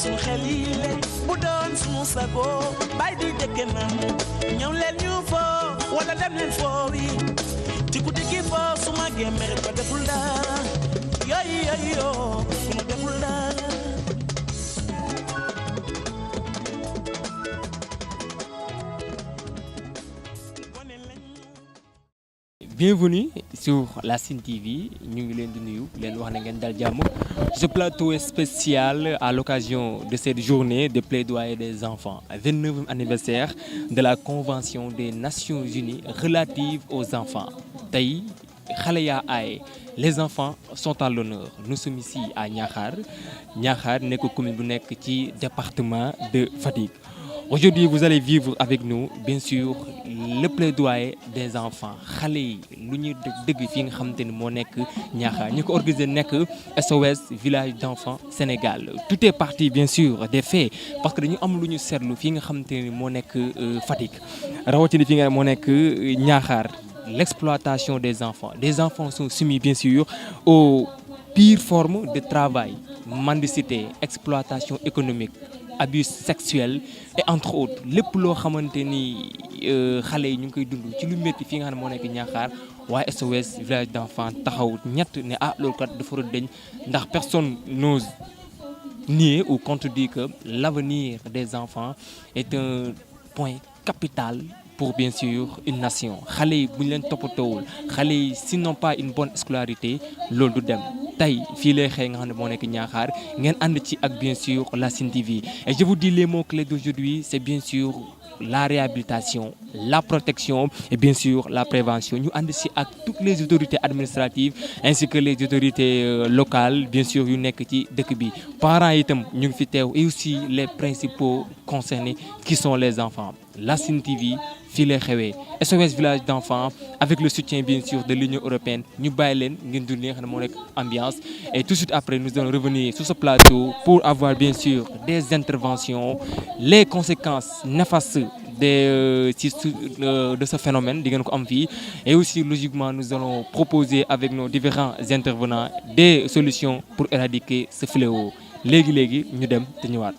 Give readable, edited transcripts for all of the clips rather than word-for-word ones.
suñu xel yi le bu doon suñu sago bay di dëkk nam ñëw leen ñu foo wala dem leen foo wi ci guddi gi foo su ma gémmee ko deful dara yo su ma deful dara. Bienvenue sur la Sen TV ñu ngi leen di nuyu leen wax na ngeen dal jàmm. Ce plateau est spécial à l'occasion de cette journée de plaidoyer des enfants, 29e anniversaire de la Convention des Nations Unies relative aux enfants. Tey xale yaa aaye, les enfants sont à l'honneur. Nous sommes ici à Niakhar nekk commune bu nekk ci département de Fatick. Aujourd'hui, vous allez vivre avec nous, bien sûr, le plaidoyer des enfants. Xale yi lu ñuy dëgg fi nga xamante ni moo nekk Niakhar ñu ko organisé nekk SOS village d'enfants Sénégal. Tout est parti bien sûr des faits parce que dañu am lu ñu seetlu fi nga xamante ni moo nekk Fatick rawatina fi nga moo nekk Niakhar. L'exploitation des enfants sont soumis bien sûr aux pires formes de travail, mendicité, exploitation économique, abus sexuels et entre autres lépp loo xamante ni xale yi ñu ngi koy dund ci lu métti fi nga xam ne moo nekk Niakhar waaye SOS village d'enfants taxaw ñett ne loolu kat dafa war a deñ ndax personne n'ose nier ou contredire que l'avenir des enfants est un point capital pour bien sûr une nation. Xale yi bu ñu leen toppatoowul xale yi s'ils n'ont pas une bonne scolarité loolu du dem. Tey fii lay xëy nga xam ne moo nekk Niakhar ngeen ànd ci ak bien sûr la Sen TV et je vous dis les mots clés d'aujourd'hui c'est bien sûr la réhabilitation, la protection et bien sûr la prévention. Ñu ànd ci ak toutes les autorités administratives ainsi que les autorités locales bien sûr yu nekk ci dëkk bi. Parents itam ñu ngi fi teew et aussi les principaux concernés qui sont les enfants. La Sen TV fii lay xewee SOS village d'enfants avec le soutien bien sûr de l'Union européenne ñu bàyyi leen ngeen dund li nga xam ne moo nekk ambiance et tout de suite après nous allons revenir sur ce plateau pour avoir bien sûr des interventions les conséquences néfastes de ce phénomène di ngeen ko am fii et aussi logiquement nous allons proposer avec nos différents intervenants des solutions pour éradiquer ce fléau léegi ñu dem te ñëwaat.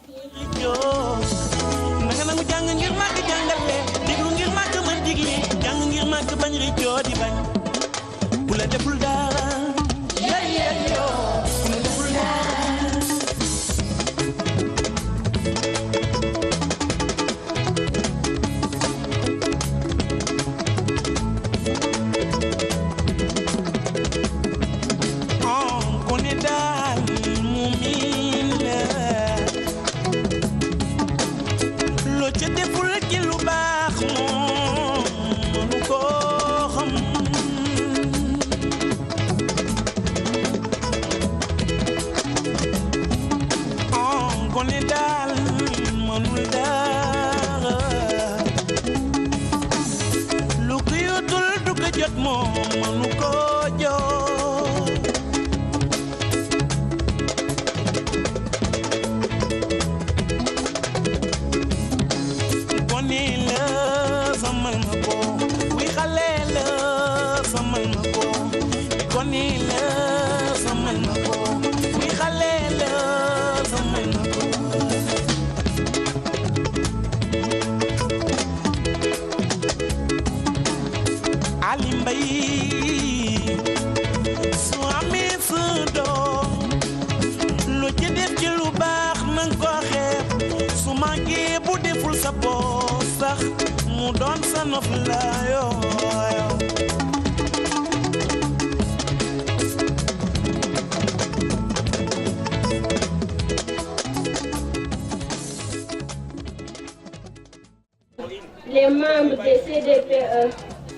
Les membres des CDPE,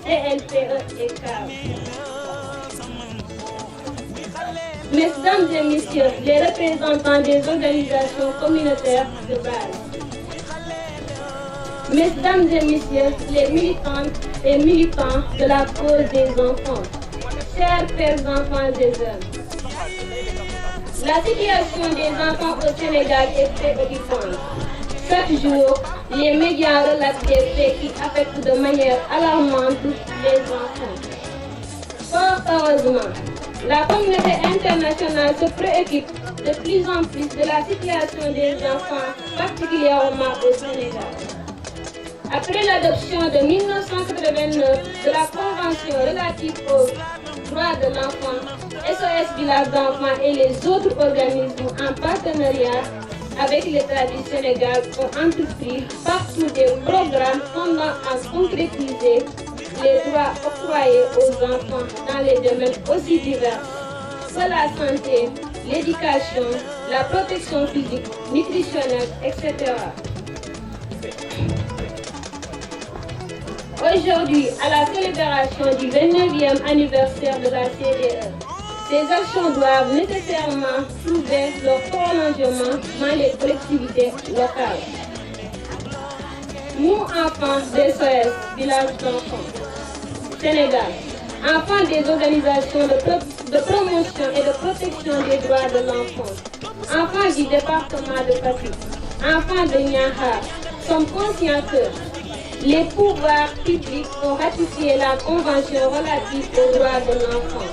CNPE et CAV. Mesdames et messieurs, les représentants des organisations communautaires de base. Mesdames et messieurs, les militantes et militants de la cause des enfants. Chers pères enfants et jeunes. La situation des enfants au Sénégal est préoccupante. Chaque jour, les médias relatent des faits qui affectent de manière alarmante les enfants. Fort heureusement, La communauté internationale se préoccupe de plus en plus de la situation des enfants, particulièrement au Sénégal. Après l'adoption de 1989 de la Convention relative aux droits de l'enfant, SOS Village d'enfants et les autres organismes en partenariat avec l'État du Sénégal ont entrepris partout des programmes tendant à concrétiser les droits octroyés aux enfants dans les domaines aussi divers que la santé, l'éducation, la protection physique, nutritionnelle, etc. Aujourd'hui, à la célébration du 29e anniversaire de la CDE, ces actions doivent nécessairement trouver leur prolongement dans les collectivités locales. Nous, enfants d'SOS, Village d'enfants, Sénégal, enfants des organisations de promotion et de protection des droits de l'enfant, enfants du département de Fatick, enfants de Niakhar, sommes conscients que les pouvoirs publics ont ratifié la Convention relative aux droits de l'enfant.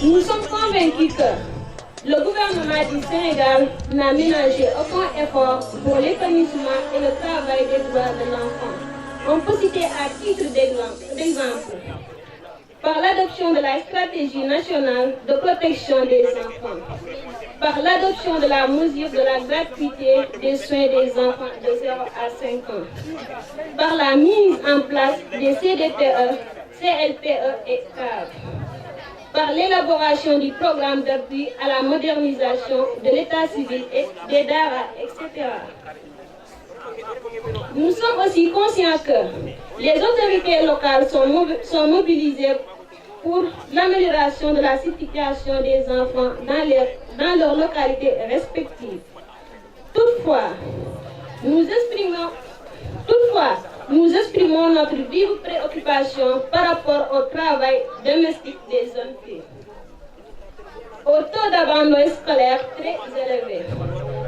Nous sommes convaincus que le gouvernement du Sénégal n'a ménagé aucun effort pour l'épanouissement et le travail des droits de l'enfant. On peut citer à titre d'exemple par l'adoption de la stratégie nationale de protection des enfants, par l'adoption de la mesure de la gratuité des soins des enfants de 0 à 5 ans, par la mise en place des CDPE, CLPE et CAV, par l'élaboration du programme d'appui à la modernisation de l'état civil et des DARA, etc. Nous sommes aussi conscients que les autorités locales sont mobilisées pour l'amélioration de la situation des enfants dans leurs localités respectives. Toutefois, nous exprimons notre vive préoccupation par rapport au travail domestique des jeunes filles. Au taux d'abandon scolaire très élevé,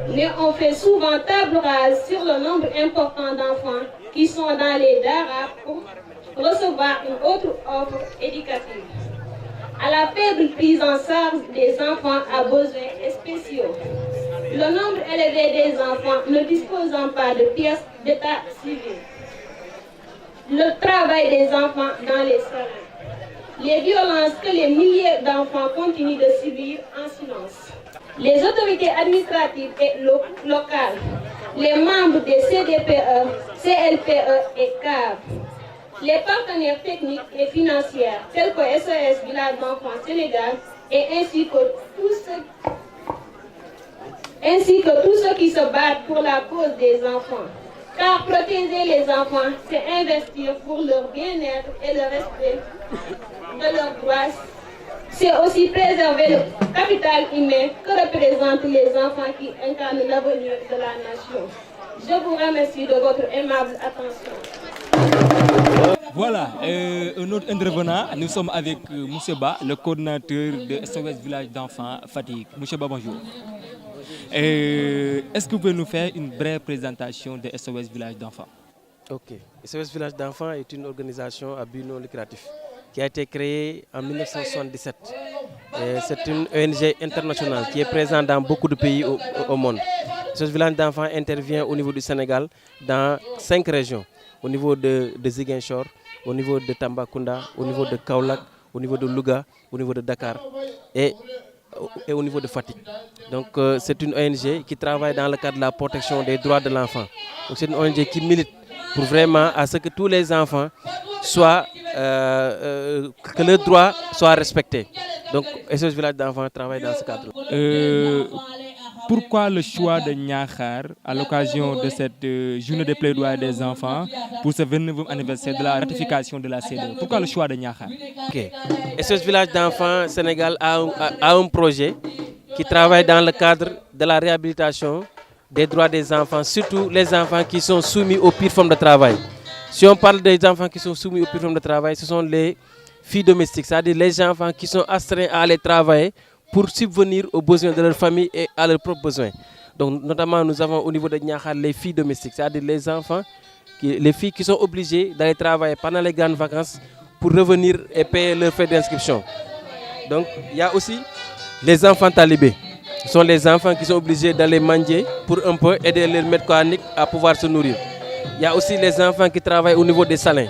mais on fait souvent table rase sur le nombre important d'enfants qui sont dans les DARA pour recevoir une autre offre éducative, à la faible prise en charge des enfants à besoins spéciaux, le nombre élevé des enfants ne disposant pas de pièces d'état civil, le travail des enfants dans les salons, les violences que les milliers d'enfants continuent de subir en silence. Les autorités administratives et locales, les membres des CDPE, CLPE et CAV, les partenaires techniques et financiers tels que SOS Village d'enfants Sénégal et ainsi que tous ceux qui se battent pour la cause des enfants. Car protéger les enfants, c'est investir pour leur bien-être et le respect de leurs droits. C'est aussi préserver le capital humain que représentent les enfants qui incarnent l'avenir de la nation. Je vous remercie de votre aimable attention. Voilà, un autre intervenant. Nous sommes avec M. Ba, le coordinateur de SOS Village d'enfants Fatick. M. Ba, bonjour. Est-ce que vous pouvez nous faire une brève présentation de SOS Village d'enfants? Ok. SOS Village d'enfants est une organisation à but non lucratif qui a été créée en 1977. C'est une ONG internationale qui est présente dans beaucoup de pays au monde. SOS Village d'enfants intervient au niveau du Sénégal dans 5 régions. Au niveau de Ziguinchor, au niveau de Tambacounda, au niveau de Kaolack, au niveau de Louga, au niveau de Dakar et au niveau de Fatick. Donc c'est une ONG qui travaille dans le cadre de la protection des droits de l'enfant. Donc c'est une ONG qui milite pour vraiment à ce que tous les enfants soient, que leurs droits soient respectés. Donc SOS Village d'enfants travaille dans ce cadre. Pourquoi le choix de Niakhar à l'occasion de cette journée de plaidoyer des enfants pour ce 29e anniversaire de la ratification de la CEDEAO? Pourquoi le choix de Niakhar? Ok. SOS Village d'enfants Sénégal a un projet qui travaille dans le cadre de la réhabilitation des droits des enfants, surtout les enfants qui sont soumis aux pires formes de travail. Si on parle des enfants qui sont soumis aux pires formes de travail, ce sont les filles domestiques, c'est-à-dire les enfants qui sont astreints à aller travailler pour subvenir aux besoins de leur famille et à leurs propres besoins. Donc notamment nous avons au niveau de Niakhar les filles domestiques, c'est-à-dire les enfants, les filles qui sont obligées d'aller travailler pendant les grandes vacances pour revenir et payer leurs frais d'inscription. Donc il y a aussi les enfants talibés. Ce sont les enfants qui sont obligés d'aller manger pour un peu aider leur maître coranique à pouvoir se nourrir. Il y a aussi les enfants qui travaillent au niveau des salins.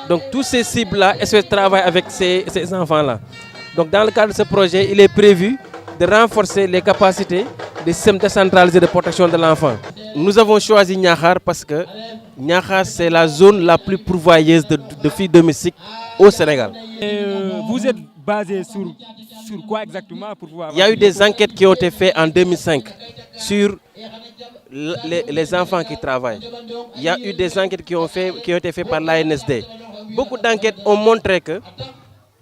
Donc tous ces cibles-là, SOS travaille avec ces enfants-là. Donc dans le cadre de ce projet, il est prévu de renforcer les capacités des systèmes décentralisés de protection de l'enfant. Nous avons choisi Niakhar parce que Niakhar, c'est la zone la plus pourvoyeuse de filles domestiques au Sénégal. Vous êtes basé sur quoi exactement pour pouvoir... Il y a eu des enquêtes qui ont été faites en 2005 sur les enfants qui travaillent. Il y a eu des enquêtes qui ont été faites par l'ANSD. Beaucoup d'enquêtes ont montré que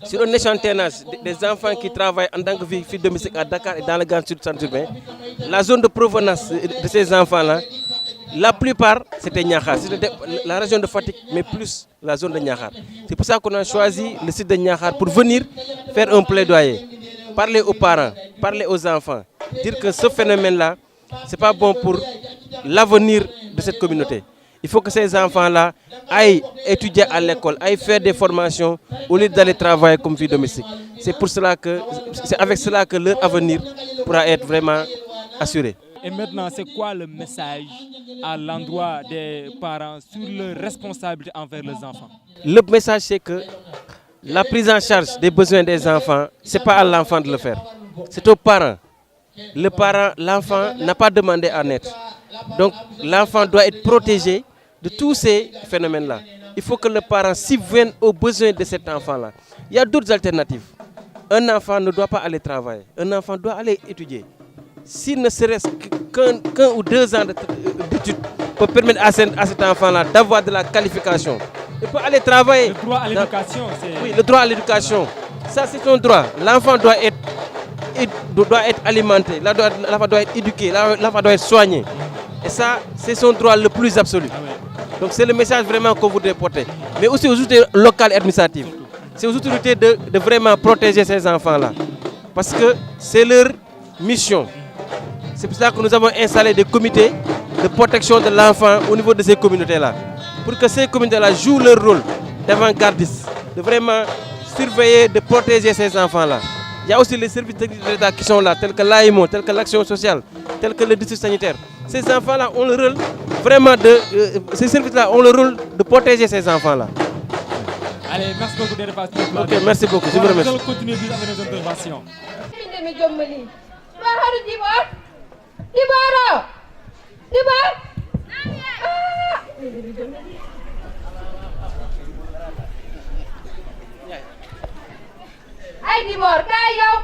sur un échantillonnage des enfants qui travaillent en tant que filles domestiques à Dakar et dans le Grand Sud urbain, la zone de provenance de ces enfants-là, la plupart c'était Niakhar, c'était la région de Fatick, mais plus la zone de Niakhar. C'est pour ça qu'on a choisi le site de Niakhar pour venir faire un plaidoyer, parler aux parents, parler aux enfants, dire que ce phénomène-là, ce n'est pas bon pour l'avenir de cette communauté. Il faut que ces enfants-là aillent étudier à l'école, aillent faire des formations au lieu d'aller travailler comme filles domestiques. C'est avec cela que leur avenir pourra être vraiment assuré. Et maintenant, c'est quoi le message à l'endroit des parents sur leur responsabilité envers les enfants? Le message, c'est que la prise en charge des besoins des enfants, ce n'est pas à l'enfant de le faire. C'est aux parents. L'enfant n'a pas demandé à naître. Donc l'enfant doit être protégé de tous ces phénomènes-là. Il faut que le parent subvienne aux besoins de cet enfant-là. Il y a d'autres alternatives. Un enfant ne doit pas aller travailler. Un enfant doit aller étudier. S'il ne serait-ce qu'un ou 2 ans d'études peut permettre à cet enfant-là d'avoir de la qualification. Il peut aller travailler. Le droit à l'éducation, c'est... Oui, le droit à l'éducation. Ça, c'est son droit. L'enfant doit être alimenté, l'enfant doit être éduqué, l'enfant doit être soigné. Et ça, c'est son droit le plus absolu. Donc c'est le message vraiment qu'on voudrait porter. Mais aussi aux autorités locales et administratives. C'est aux autorités de vraiment protéger ces enfants-là. Parce que c'est leur mission. C'est pour ça que nous avons installé des comités de protection de l'enfant au niveau de ces communautés-là. Pour que ces communautés-là jouent leur rôle d'avant-gardistes, de vraiment surveiller, de protéger ces enfants-là. Il y a aussi les services techniques de l'État qui sont là, tels que l'AIMO, tels que l'action sociale, tels que le district sanitaire. Ces enfants-là ont le rôle vraiment ces services-là ont le rôle de protéger ces enfants-là. Allez, merci beaucoup d'être passé. Ok, merci beaucoup, je vous remercie. Nous allons continuer avec nos interventions. ay Dibor kaay yow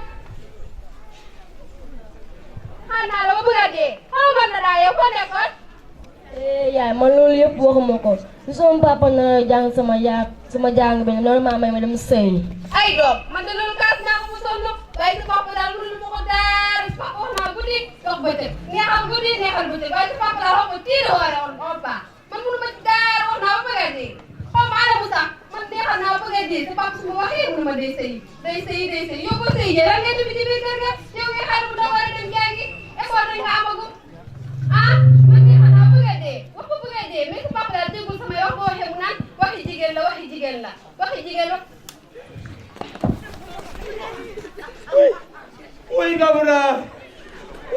xanaa la ba bëgg a dee xamal na daa yow ko nekkoon. yaay man loolu yëpp waxuma ko su sama papa na jàng sama jàng bi noonu maa may ma dem sëy. ay doom man de loolu kaas naa ko mu sonn waaye sa papa daal loolu ma ko daal sa papa wax naa guddi dox bëccëg neexal guddi neexal bëccëg waaye sa papa daal wax ko tiire woore woon on pa man mënu ma daal wax naa ba bëgg a dee xaw ma ana mu sax man neexal naa ba bëgg a dee sa papa su ma waxee mënu ma day sëy yow boo sëy jël ngeen tubi ci biir kër ga yow ngay xaar bu ndaw war a dem jàngi école dañ nga amagu ah man neexal naa ba bëgg a dee wax ba bëgg a dee mais sa papa daal déggul samay wax boo waxee mu naan waxi jigéen la Oui, Gabouda.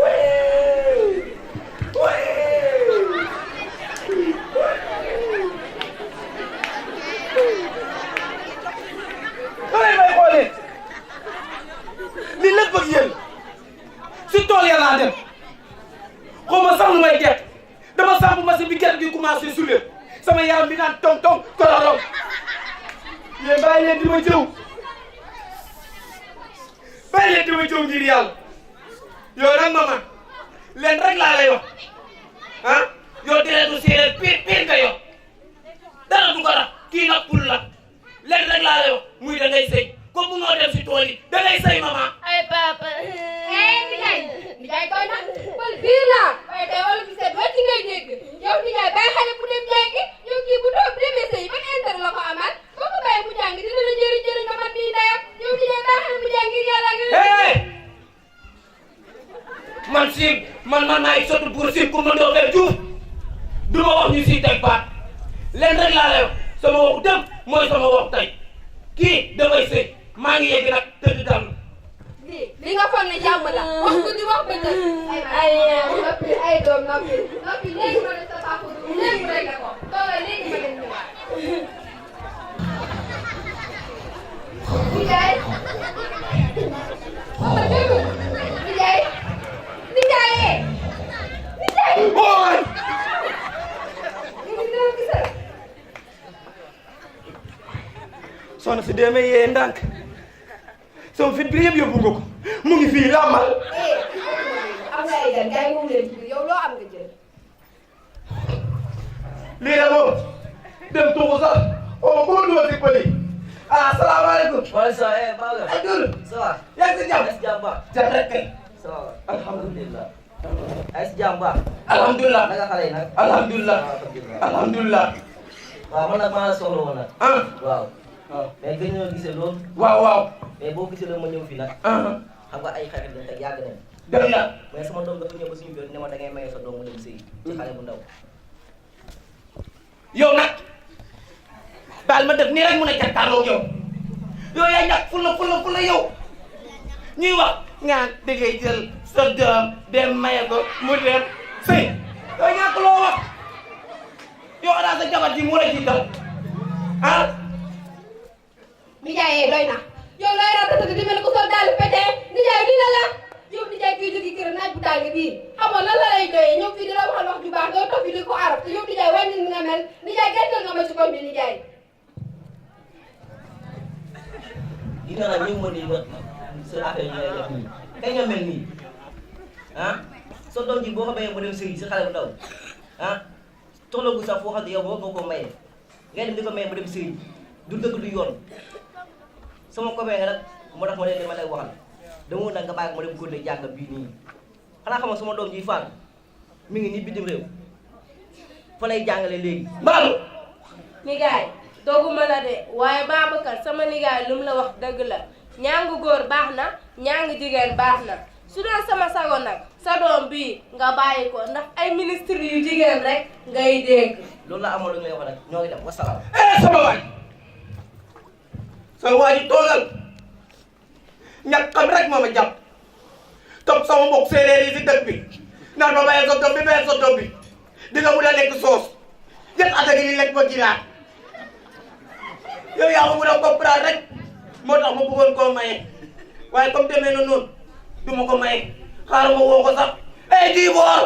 Oui. Allez, may xoolee li lépp ak yéen si tool ya laa dem xaw ma sax lu may gert dama sàmm machine bi gert gi commencé sulle sama yaram bi naan tong tong kororong yéen bàyyi leen di ma jëw bàyyi leen di ma jëw ngir yàlla yow nag mama leen rek laa lay wax ah yow deretu séeréer piir nga yow dara du ko rax kii nag pul la leen rek laa lay wax muy da ngay sëy comme bu noo dem si tool yi da ngay sëy mama. ay papa. Ndiaye koy nag man biir laa waaye tey wala bi seet wàcc ngay dégg yow Ndiaye bàyyi xale bu dem jàngi yow kii bu doon demee sëy ban intérêt la ko amal boo ko bàyyi mu jàngi dina la jëriñ nga man nii ndeyam yow Ndiaye bàyyi xale mu jàngi yàlla nga. man si man maay sotti pour si pour ma doon Diouf du ma wax ñu si teg baat leen rek laa lay wax sama waxu dem mooy sama waxu tey kii damay sëy maa ngi yegg nag tëdd dal li nga foog ne jàmm la wax ko di wax ba dëgg ay noppi ay doom noppi léegi ma ne sa papa léegi mu rek ko toogal léegi ma leen ñëwaat Ndiaye Boy! Soxna si demee yee ndànk sama fit bi yëpp yóbbu nga ko mu ngi fii làmmal. am nga ay gan gars yi moom leen yow loo am nga jël. lii la moom dem tuuxu sax oo boo dugal si pëli. Asalaamaaleykum. waaleykum salaam Ba la. ay dër. ça va. yaa ngi si jàmm. yaa ngi si jàmm ba. jàmm rek kay. ça va. alhamdulilah. yaa ngi si jàmm ba. alhamdulilah. naka xale yi nag. alhamdulilah. alhamdulilah. waaw man nag maa la soxla woon nag. waaw. waaw mais gën ñoo gisee loolu. waaw waaw. mais boo gisee loolu ma ñëw fii nag. xam nga ay xarit lañ teg yàgg nañ. dëgg la. mais sama doom dafa ñëw ba suñu biir ne ma da ngay maye sa doom mu dem sëy ci xale bu ndaw. yow nag daal ma def nii rek mun a jàkkaarloo yow yow yaa ñàkk fula yow ñuy wax nga dangay jël sa doom dem maye ko mu dem sëy yow ñàkk loo wax yow xanaa sa jabar ji mu la ci dal ah. Ndiaye doy na yow looy rafetlu di mel ni ku sol daal pété Ndiaye lii la yow Ndiaye kii jóge kër naaj bu tàng bii xam nga lan la lay doyee ñëw fii di la waxal wax ju baax doo toog fii di ko arab te yow Ndiaye wàññi ni nga mel Ndiaye gàttal nga ma ci koñ bi Ndiaye. gis nga nag ñu mën di sa affaire yi ngay def nii kañ nga mel nii ah sa doom ji boo ko bayee mu dem sëy si xale bu ndaw ah tollagu sax foo xam ne yow boo ko maye ngay dem di ko maye mu dem sëy du dëgg du yoon sama copain nga nag moo tax ma ne dama lay waxal dama nag nga bàyyi ko ma dem góor jàng bii nii xanaa xam nga sama doom ji Fall mi ngi nii bitim réew fa lay jàngale léegi Mbaalu. nigaay dooguma la de waaye Babacar sama nigaay lu mu la wax dëgg la ñaangu góor baax na ñaangu jigéen baax na su doon sama sago nag sa doom bii nga bàyyi ko ndax ay ministre yu jigéen rek ngay dégg. loolu la amoon lu ñu lay wax nag ñoo ngi dem wasalaam. sama waay sa waa ji toogal ñàkk xam rek moo ma jàpp topp sama mbokk séeréer yi si dëkk bi naan ma bayal sa doom bi bayal sa doom bi di nga mun a lekk soos ñett at a ngi nii lekk ma ginaar yow yaa ma mun a comprendre rek moo tax ma bëggoon koo maye waaye comme demee na noonu du ma ko maye xaaral ma woo ko sax ay Dibor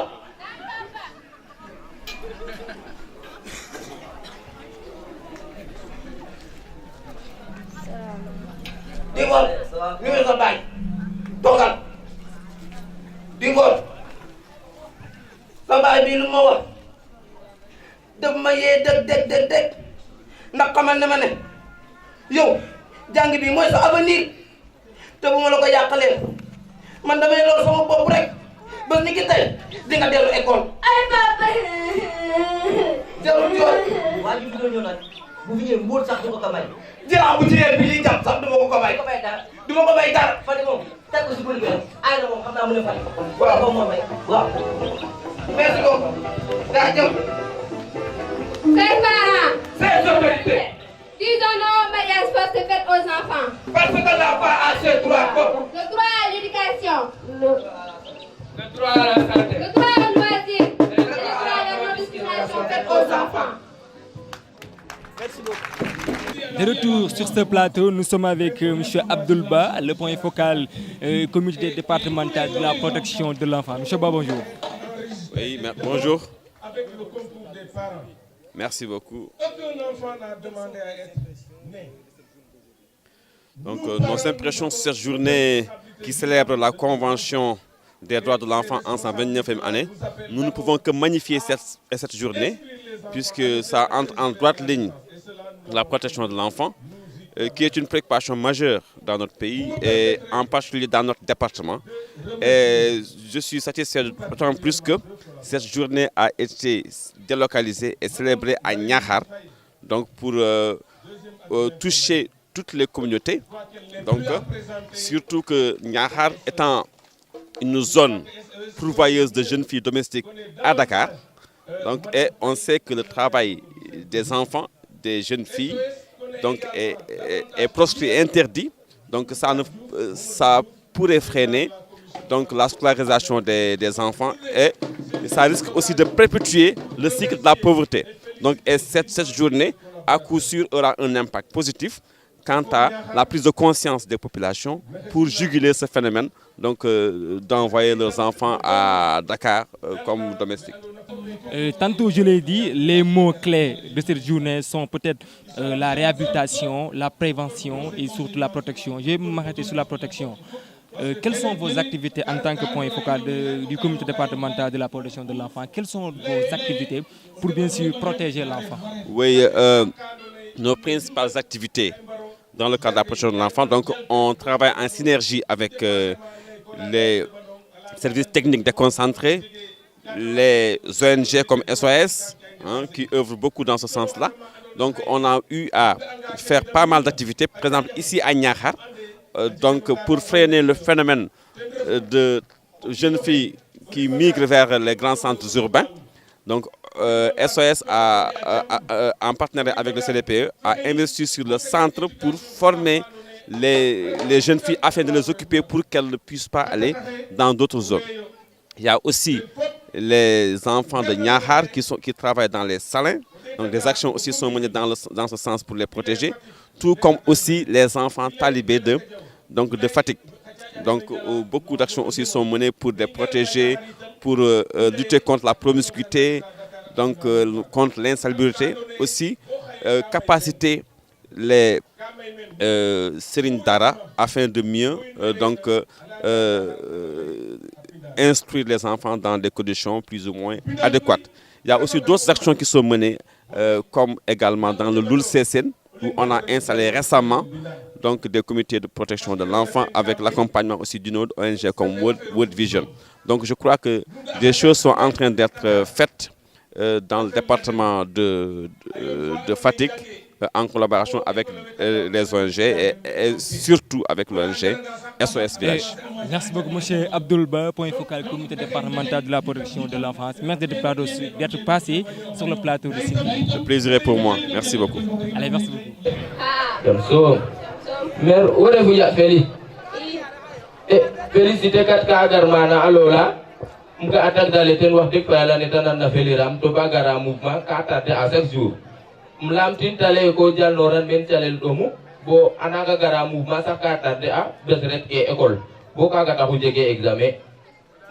Dibor ñu ngi sa baay toogal Dibor sa baay bii lu ma wax daf ma yee dëgg ndax xamal ne ma ne yow jàng bi mooy sa avenir te bu ma la ko yàqalee man damay loolu sama bopp rek ba ni ki tey di nga dellu école. ay papa. jarul jooy. waa ji bi doon ñëw nag bu fi ñëwee mbóot sax du ko ko may. jërëjëf bu jigéen bi ñuy jàpp sax du ma ko ko may. du ko may dara. du ma ko may dara. Fatick moom teg ko si bëri bi rek aay na moom xam naa mu ne Fatick. waaw moom moo may waaw. merci beaucoup. daa jëm. Chers parents. c'est autorité. Disons non au mariage forcé fait aux enfants. Parce que l'enfant a ses droits comme Le droit à l'éducation. le droit à la santé. Le droit au loisir. Et le droit à la non-discrimination faite aux enfants. Merci beaucoup. De retour sur ce plateau, nous sommes avec M. Abdoulba, le point focal comité départemental de la protection de l'enfant. M. Ba, bonjour. Oui, bonjour. Avec le concours des parents. Merci beaucoup. Aucun enfant n'a demandé à être né. Donc, nos impressions sur cette journée qui célèbre la Convention des droits de l'enfant en sa 29e année, nous ne pouvons que magnifier cette journée, puisque ça entre en droite ligne la protection de l'enfant, qui est une préoccupation majeure dans notre pays et en particulier dans notre département. Et je suis satisfait d'autant plus que cette journée a été délocalisée et célébrée à Niakhar, donc pour toucher toutes les communautés. Donc, surtout que Niakhar étant une zone pourvoyeuse de jeunes filles domestiques à Dakar, donc, et on sait que le travail des enfants, des jeunes filles, donc est proscrit et interdit. Donc ça pourrait freiner donc, la scolarisation des enfants et ça risque aussi de perpétuer le cycle de la pauvreté. Donc, et cette journée, à coup sûr, aura un impact positif quant à la prise de conscience des populations pour juguler ce phénomène, donc d'envoyer leurs enfants à Dakar comme domestiques. Tantôt, je l'ai dit, les mots clés de cette journée sont peut-être la réhabilitation, la prévention et surtout la protection. Je vais m'arrêter sur la protection. Quelles sont vos activités en tant que point focal du comité départemental de la protection de l'enfant? Quelles sont vos activités pour bien sûr protéger l'enfant? Oui, nos principales activités dans le cadre de la protection de l'enfant, donc on travaille en synergie avec les services techniques déconcentrés, les ONG comme SOS, qui œuvrent beaucoup dans ce sens-là. Donc on a eu à faire pas mal d'activités, par exemple ici à Niakhar, donc pour freiner le phénomène de jeunes filles qui migrent vers les grands centres urbains. Donc SOS en partenariat avec le CDPE a investi sur le centre pour former les jeunes filles afin de les occuper pour qu'elles ne puissent pas aller dans d'autres zones. Il y a aussi les enfants de Niakhar qui travaillent dans les salins. Donc des actions aussi sont menées dans ce sens pour les protéger, tout comme aussi les enfants talibés de Fatick. Donc beaucoup d'actions aussi sont menées pour les protéger, pour lutter contre la promiscuité, donc contre l'insalubrité, aussi capaciter les Serigne Dara afin de mieux instruire les enfants dans des conditions plus ou moins adéquates. Il y a aussi d'autres actions qui sont menées, comme également dans le Loul Sessène, où on a installé récemment donc, des comités de protection de l'enfant avec l'accompagnement aussi d'une autre ONG comme World Vision. Donc je crois que des choses sont en train d'être faites dans le département de Fatick, en collaboration avec les ONG et surtout avec l'ONG SOS Village. Merci beaucoup, M. Abdoulba, point focal comité départemental de la protection de l'enfance. Merci d'être passé sur le plateau de Sydney. Le plaisir est pour moi. Merci beaucoup. Allez, merci beaucoup. Mère, où est-vous, Feli? Félicité kat ka agar mana alola. Muka attaque dans les ten wax dik fa la netanan na feliram to bagara mouvement ka tardé à chaque jour. Mlam tin tale ko jall noran men talel domu bo anaka gara mouvement sa ka tardé a bes rek e école bo ka ga taxu jege examen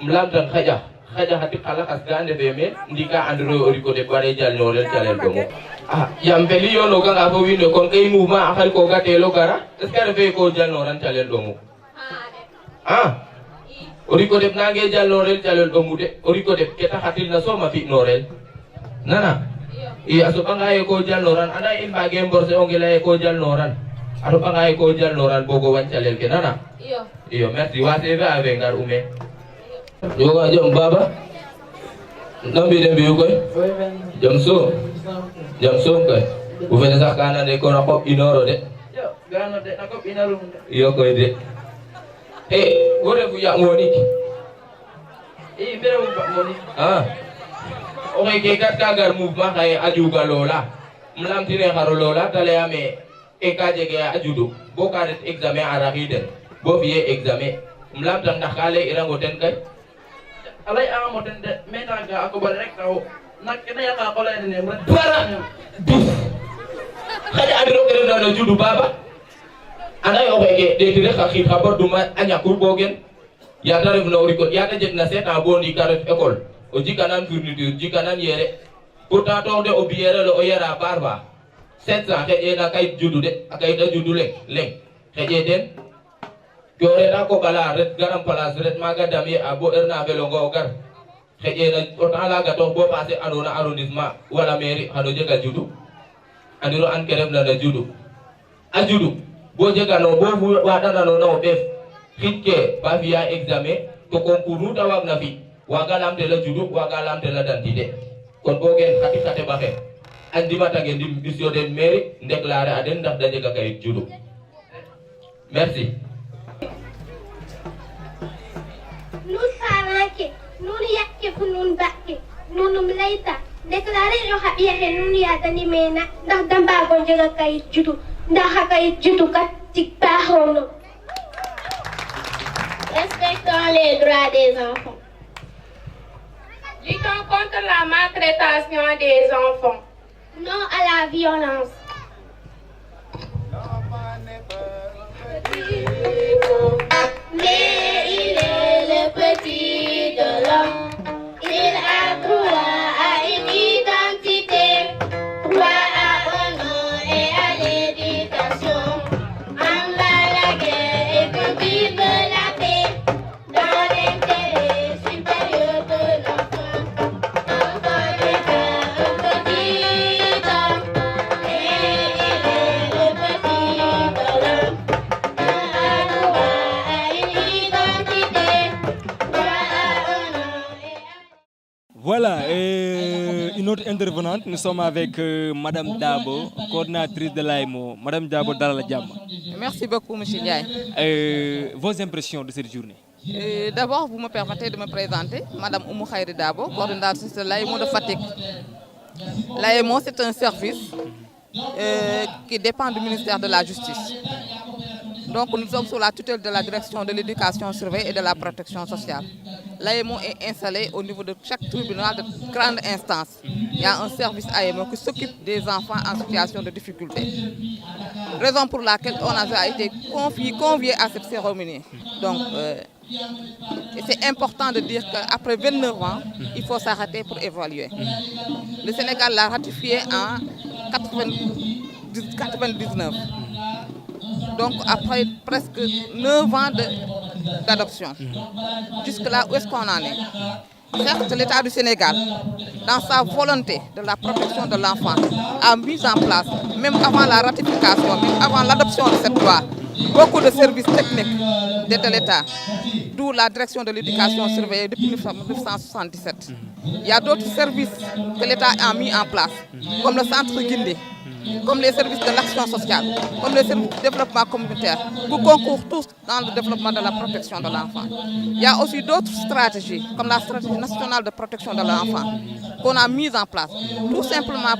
mlam tan xaja hati kala kas ga ande be men ndika andro ori ko de bare jall norel talel domu yam feli yo no ga fo windo kon kay mouvement akal ko ga telo gara est ce que fe ko jall noran talel domu ori ko de nange jall norel talel domu de ori ko de keta hatil na so ma fi norel nana iya so pangaye ko jall noran anda in bage mborse ongela ko jall noran ado pangaye ko jall noran bogo wancalel ke nana iyo merci wa tv ave ngar ume yo ga jom baba nambi de biu koy jom so koy bu fene sax kana de ko na ko inoro de yo gano de na ko inoro yo koy de gore fu ya ngoni bere mu ngoni oke ke kat kagar mouvement kay ajuga lola mlam tire xaro lola tale ame e ka jege ajudu bo ka ret examen arahiden bo fiye examen mlam tan ndax kale irango ten kay alay amo ten de mena ga ako bal rek taw nak kena ya ka ko lay ne bara xadi adiro ke na judu baba anay oke ke de tire xa xit xabar duma anyakul bogen ya taref no riko ya ta jet na seta bo ndi karet école o jikanan fourniture jikanan yere pourtant to de o biyere le o yera barba 700 xeje na kay judu de akay da judu leng xeje den gore da ko bala ret garam place ret maga dami abo erna velo ngo gar xeje na o tala ga to bo passé anona arrondissement wala mairie hado jega judu andiro an kerem na judu a judu bo jega no bo wadana no no bef xitke ba via examen to concours ta wag na fi waga lamte la judu waga lamte la dantité kon bogen khati khate baxe andi mata ngeen di mission de mairie déclarer aden ndax daje ga kay judu merci nous saranke nous yakke fu nun bakke nunum layta déclarer yo habiya he nun ya dani mena ndax damba go jega kay judu ndax kay judu kat tik taxono Respectons les droits des enfants. Luttons contre la maltraitance des enfants. Non à la violence. Mais il est le petit de l'homme. Il a droit à une identité, droit à un nom et à l'éducation. En bas la guerre et que vive la paix, dans l'intérêt supérieur de l'enfant. Enfant n'est pas un petit homme, mais il est le petit de l'homme. Il a droit à une identité, droit à un nom et à... Voilà, une autre intervenante. Nous sommes avec Madame Dabo, coordinatrice de l'AEMO. Madame Dabo Dalaladiam. Merci beaucoup, M. Ndiaye. Vos impressions de cette journée? D'abord, vous me permettez de me présenter. Madame Oumou Khairi Dabo, coordinatrice de l'AEMO de Fatick. L'AEMO, c'est un service qui dépend du ministère de la Justice. Donc nous sommes sous la tutelle de la direction de l'éducation surveillée et de la protection sociale. L'AEMO est installé au niveau de chaque tribunal de grande instance. Il y a un service AEMO qui s'occupe des enfants en situation de difficulté. Raison pour laquelle on a été conviés à cette cérémonie. Donc c'est important de dire qu'après 29 ans, il faut s'arrêter pour évaluer. Le Sénégal l'a ratifié en 1999. Donc après presque 9 ans d'adoption. Jusque-là, où est-ce qu'on en est? Certes, l'État du Sénégal, dans sa volonté de la protection de l'enfant, a mis en place, même avant la ratification, même avant l'adoption de cette loi, beaucoup de services techniques de l'État, d'où la direction de l'éducation surveillée depuis 1977. Il y a d'autres services que l'État a mis en place, comme le centre Guindé, comme les services de l'action sociale, comme les services de développement communautaire, qui concourent tous dans le développement de la protection de l'enfant. Il y a aussi d'autres stratégies, comme la stratégie nationale de protection de l'enfant, qu'on a mise en place. Tout simplement,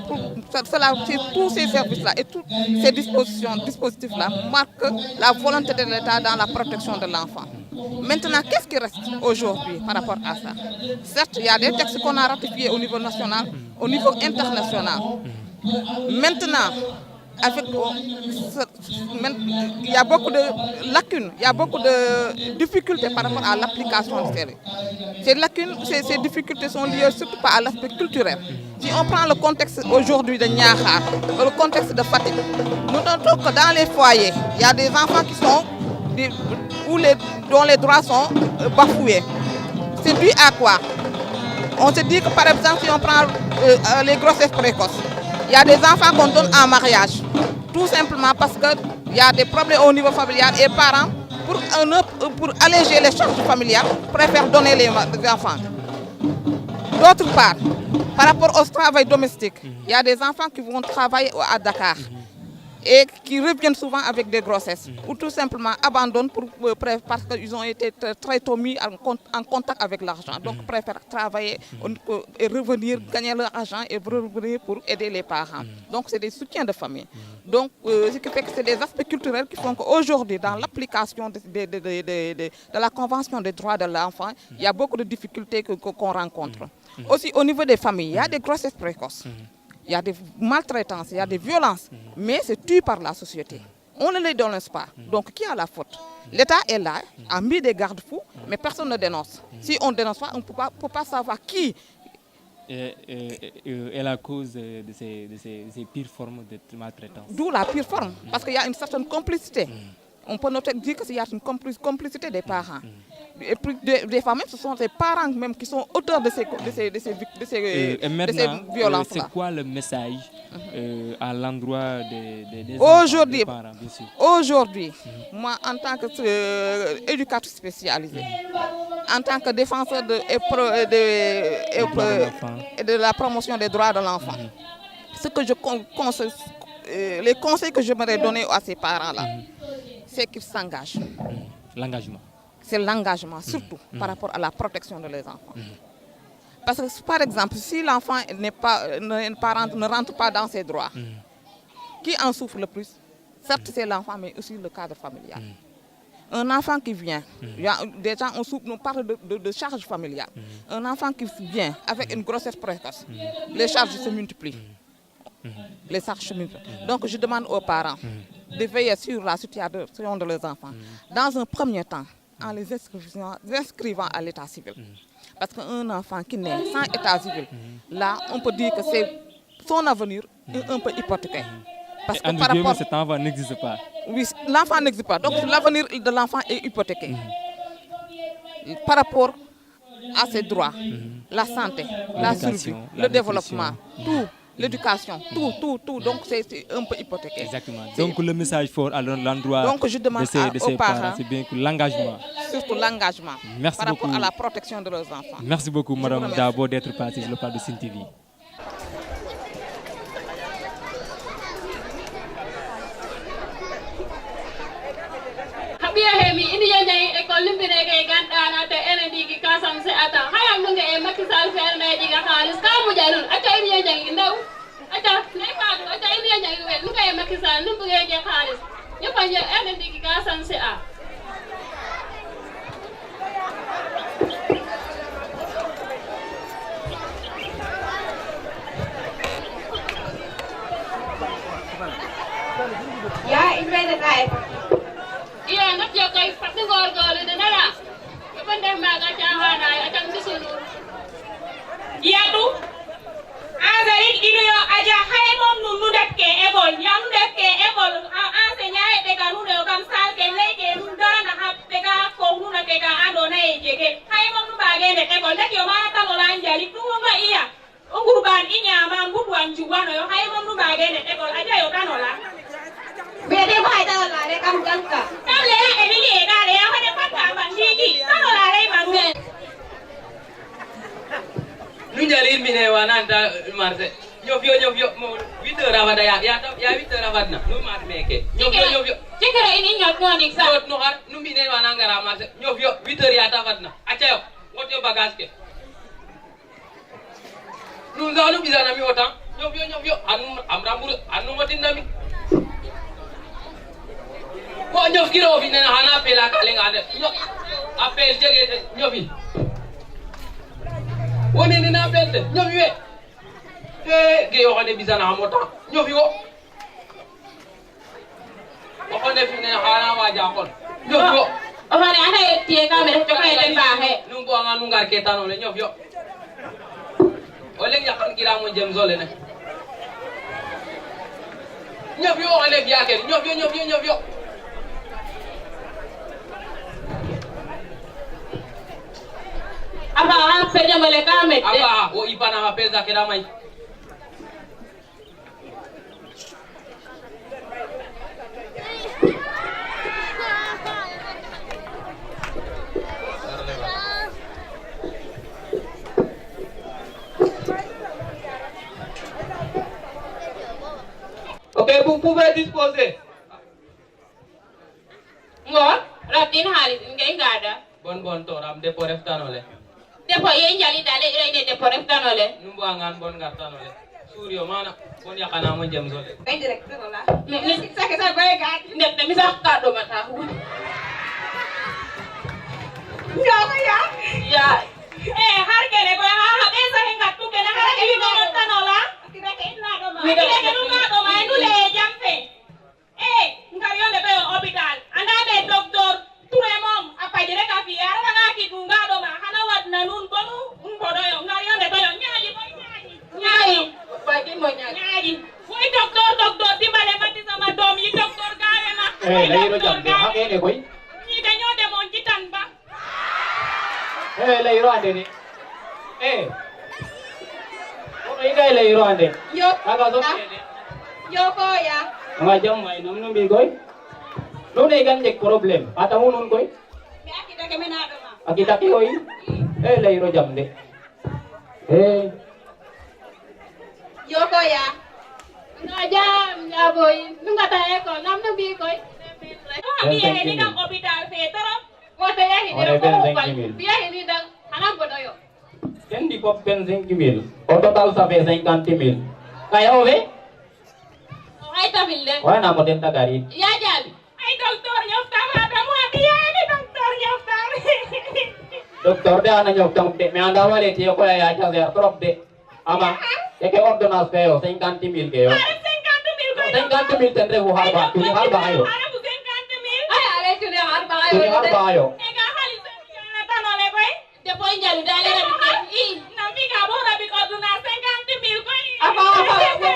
tous ces services-là et tous ces dispositifs-là marquent la volonté de l'État dans la protection de l'enfant. Maintenant, qu'est-ce qui reste aujourd'hui par rapport à ça? Certes, il y a des textes qu'on a ratifiés au niveau national, au niveau international. Maintenant, il y a beaucoup de lacunes, il y a beaucoup de difficultés par rapport à l'application de ces règles. Ces lacunes, ces difficultés sont liées surtout à l'aspect culturel. Si on prend le contexte aujourd'hui de Niakhar, le contexte de Fatick, nous notons que dans les foyers, il y a des enfants qui sont dont les droits sont bafoués. C'est dû à quoi? On se dit que par exemple, si on prend les grossesses précoces, il y a des enfants qu'on donne en mariage, tout simplement parce qu'il y a des problèmes au niveau familial et les parents, pour alléger les charges familiales, préfèrent donner les enfants. D'autre part, par rapport au travail domestique, il y a des enfants qui vont travailler à Dakar et qui reviennent souvent avec des grossesses ou tout simplement abandonnent parce qu'ils ont été très tôt mis en contact avec l'argent. Donc préfèrent travailler et revenir, gagner leur argent et revenir pour aider les parents. Donc c'est des soutiens de famille. Donc ce qui fait que c'est des aspects culturels qui font qu'aujourd'hui, dans l'application de la Convention des droits de l'enfant, il y a beaucoup de difficultés qu'on rencontre. Aussi au niveau des familles, il y a des grossesses précoces. Il y a des maltraitances, il y a des violences, mais c'est tué par la société. On ne les dénonce pas. Donc qui a la faute? L'État est là, a mis des garde-fous, mais personne ne dénonce. Si on ne dénonce pas, on ne peut pas savoir qui est la cause de ces pires formes de maltraitance. D'où la pire forme, parce qu'il y a une certaine complicité. On peut noter dire qu'il y a une complicité des parents. Et puis des fois même, ce sont les parents même qui sont auteurs de ces violences-là. C'est quoi le message à l'endroit des parents, bien sûr? Aujourd'hui, moi en tant qu'éducatrice spécialisée, en tant que défenseur de la promotion des droits de l'enfant, les conseils que j'aimerais donner à ces parents-là, c'est qu'ils s'engagent. L'engagement. C'est l'engagement, surtout par rapport à la protection de les enfants. Parce que, par exemple, si l'enfant ne rentre pas dans ses droits, qui en souffre le plus? Certes, c'est l'enfant, mais aussi le cadre familial. Un enfant qui vient, il y a des gens, nous parle de charge familiale. Un enfant qui vient avec une grossesse précoce, les charges se multiplient. Les charges se multiplient. Donc je demande aux parents de veiller sur la situation de leurs enfants. Dans un premier temps, en les inscrivant à l'état civil. Parce qu'un enfant qui naît sans état civil, là, on peut dire que c'est son avenir un peu hypothéqué. Parce que par rapport... cet enfant n'existe pas. Oui, l'enfant n'existe pas. Donc l'avenir de l'enfant est hypothéqué. Par rapport à ses droits, la santé, la survie, le développement, tout, l'éducation, tout. Donc c'est un peu hypothéqué. Exactement. Donc le message fort à l'endroit de ces parents, c'est bien que l'engagement. Surtout l'engagement Merci par beaucoup. rapport à la protection de leurs enfants. Merci beaucoup, Madame Dabo, d'être partie sur le plateau de Sen TV. Hemi indi yanjai école limbine kay gandana te enen digi kasam se ata hayam nunge e makisal fer na diga khalis ka mu jalun acha indi yanjai ndaw acha nay faatu acha indi yanjai we nunge e makisal numbu ge khalis ñepa je enen digi kasam se a ya imbe kay iya nak yo kay fatu gor de nara bende maga jahana atang disunu iya tu azari ino yo aja hay mom nu dekke école ñam dekke école enseignant e ga nu de kam sal ke lege nu dara na habbe ga ko nu na ke ga ando na e jege hay mom nu bage de école nek yo mana ta la njali tu ma iya ngurban inya ma ngudu anju wano yo hay mom nu bage de école aja yo kanola bede bay da la re kam janka kam le e ni e ga le ha de patta ban digi kano la re bange nu jalir mine wananta marse ñofyo mo 8 heures avada ya 8 heures avadna nu mat meke ñofyo cikere ini ñot nonik sa no har nu mine wana ngara marse ñofyo 8 heures ya tavadna achayo ngotyo bagage ke nu zanu bizana mi otan ñofyo amrambur anu motinna mi ko ñof kiro fi nena hana pela kale ngade appel jege ñofi woni ni na pelde ñofi we ge yo xone bisana amota ñofi wo o xone fi nena hana waja xol ñofi wo o xane anda tie ka me to kay den baaxe nu bo nga nu ngar ke tanole ñofi yo o leg yakkan kila mo jem zole ne ñofi wo xone biake ñofi yo apa pede male kamet apa o ipana mapeza kila mai ok vous pouvez disposer ngor ratin halis ngay ngada bon toram de poref tanole depo ye njali dale ine depo reftanole numbu angan bon gartanole suriyo mana bon yakana mo jam zole kay directeur la mi sa goy ga nek mi sa ka do mata ya har kene ko ha be sa hinga tu kene har ke mo tanola kira ke na do ma kira ke nu ma do ma nu le jampe ngari on de be hospital anda be doctor ture mom apa dire ka fi ara nga ki dunga do ma hana wat na nun bonu mbodo yo ngari on de be nyaaji ba ki mo nyaaji foi doctor timbale mati sama dom yi doctor gaare na lay ro jambe ha ene koy ni dañoo demoon ci tan ba lay ro ande ni o ingay lay ro ande yo aga do yo ko ya nga jam may nom no bi koy no ne gan jek problem ata hunun koy mi akita ke mena do ma akita ki koy lay ro jamde yo ko ya na jam ya boy nunga ta eko nam no bi koy bi ye ni kam hospital fe toro wote ya hi de ko ko bi ya hi ni dang ana bodo yo ken di pop 25,000 au total ça fait 50,000 kaya ove ay tamil le wana mo den tagari ya jali ay doctor yo ta ma da mo biye docteur de ana ñok tam de mais anda wale ti ko ya jaser trop de ama e ke ordonnance ke yo 50000 ke yo 50000 ten refu harba tu harba ayo ay arrêté le harba tu harba ayo Depois njalu dale rabi i na mi ga bo rabi ordonnance 50000 koy apa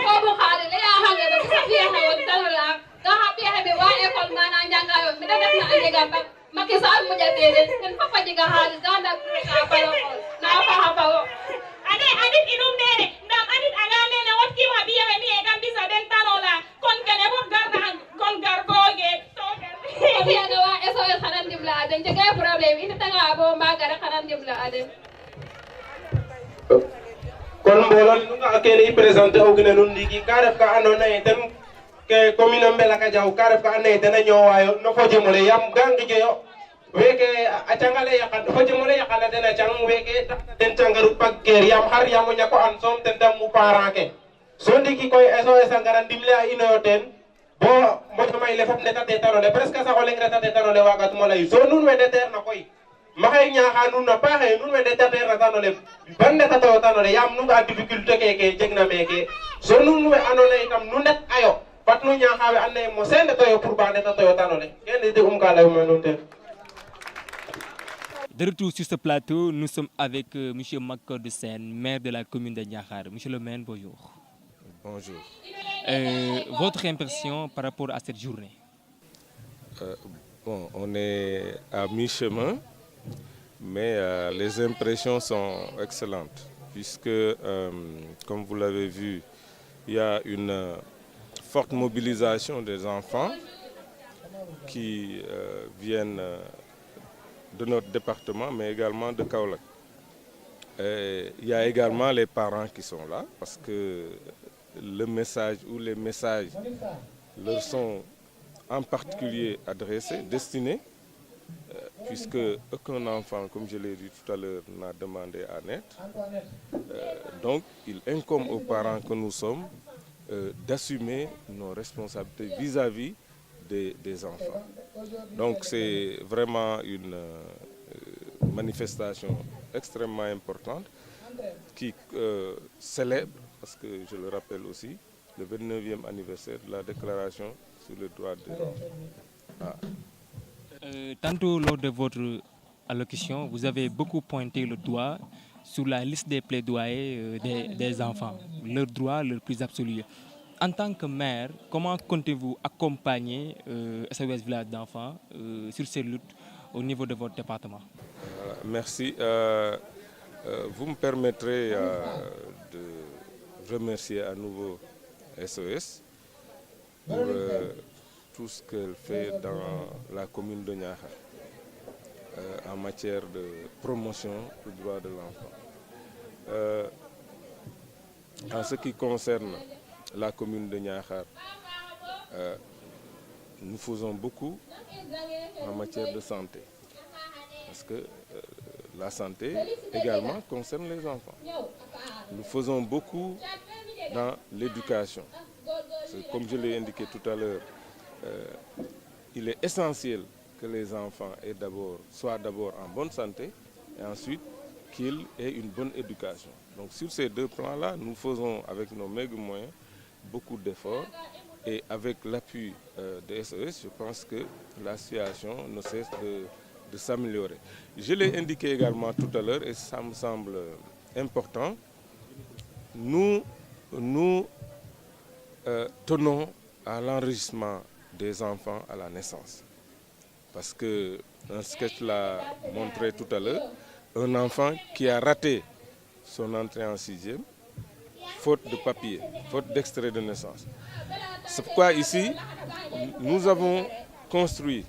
ko bu xale le ya hange do fi ha won dalola ga ha fi ha be wa école mana janga yo mi def na ande ga Macky Sall mu jate de sen papa jiga halis da na ka palo na fa ha pa ade adit inum nene ndam adit aga nene wat ki ma biye mi e gam bisa den tanola kon kene fop garda kon gargoge to fi aga wa SOS xanan dibla aden jage problème ina tanga bo magara xanan dibla aden kon mbolon nu nga kene i présenter ogina nun ndiki ka ref ka andona ye ten ke commune Mbelaka Diaw ka ref ka andona ye ten a ñoowayo no fojemole yam ga ngijoyo weke a cangale yaqan fojemole yaqana den a cang weke taxna den cangaru pag keer yam xar yam o ñako an soom ten tam mu parent ke so ndiki koy SOS a ngara ndimle a inoyo ten bo moƴo may le fop ndeta tetanole presque sax o leŋ reta tetanole wagatuma lay so nuun we ndeteerna koy maxey ñaaxa nuun na paaxe nuun we ndetateerna tanole ban ndetatoyo tanole yaam nu nga difficulté keke jegna meeke so nuun we andoona yee itam nu ndet ayo fat nu ñaaxa we andoona yee mosee ndetoyo pour ba ndetatoyo tanole kene de ka layuma nuun ten. De retour sur ce plateau, nous sommes avec M. Makor de Sène, maire de la commune de Niakhar. Monsieur le maire, bonjour. Bonjour. Votre impression par rapport à cette journée? Bon, on est à mi-chemin, mais les impressions sont excellentes, puisque, comme vous l'avez vu, il y a une forte mobilisation des enfants qui viennent de notre département, mais également de Kaolack. Il y a également les parents qui sont là, parce que le message ou les messages leur sont en particulier adressés, destinés, puisque aucun enfant, comme je l'ai dit tout à l'heure, n'a demandé à naître. Donc, il incombe aux parents que nous sommes d'assumer nos responsabilités vis-à-vis des enfants. Donc, c'est vraiment une manifestation extrêmement importante qui célèbre, parce que je le rappelle aussi, le 29e anniversaire de la déclaration sur les droits de l'homme. Tantôt lors de votre allocution, vous avez beaucoup pointé le doigt sur la liste des plaidoyers des enfants, leurs droits les plus absolus. En tant que maire, comment comptez-vous accompagner SOS Village d'enfants sur ces luttes au niveau de votre département? Merci. Vous me permettrez de remercier à nouveau SOS pour tout ce qu'elle fait dans la commune de Niakhar en matière de promotion des droits de l'enfant. En ce qui concerne la commune de Niakhar, nous faisons beaucoup en matière de santé, parce que la santé également concerne les enfants. Nous faisons beaucoup dans l'éducation. Comme je l'ai indiqué tout à l'heure, il est essentiel que les enfants soient d'abord en bonne santé et ensuite qu'ils aient une bonne éducation. Donc sur ces deux plans-là, nous faisons avec nos maigres moyens beaucoup d'efforts et avec l'appui de SOS, je pense que la situation ne cesse de s'améliorer. Je l'ai indiqué également tout à l'heure et ça me semble important. Nous tenons à l'enregistrement des enfants à la naissance. Parce que un sketch l'a montré tout à l'heure, un enfant qui a raté son entrée en 6e, faute de papier, faute d'extrait de naissance. C'est pourquoi ici, nous avons construit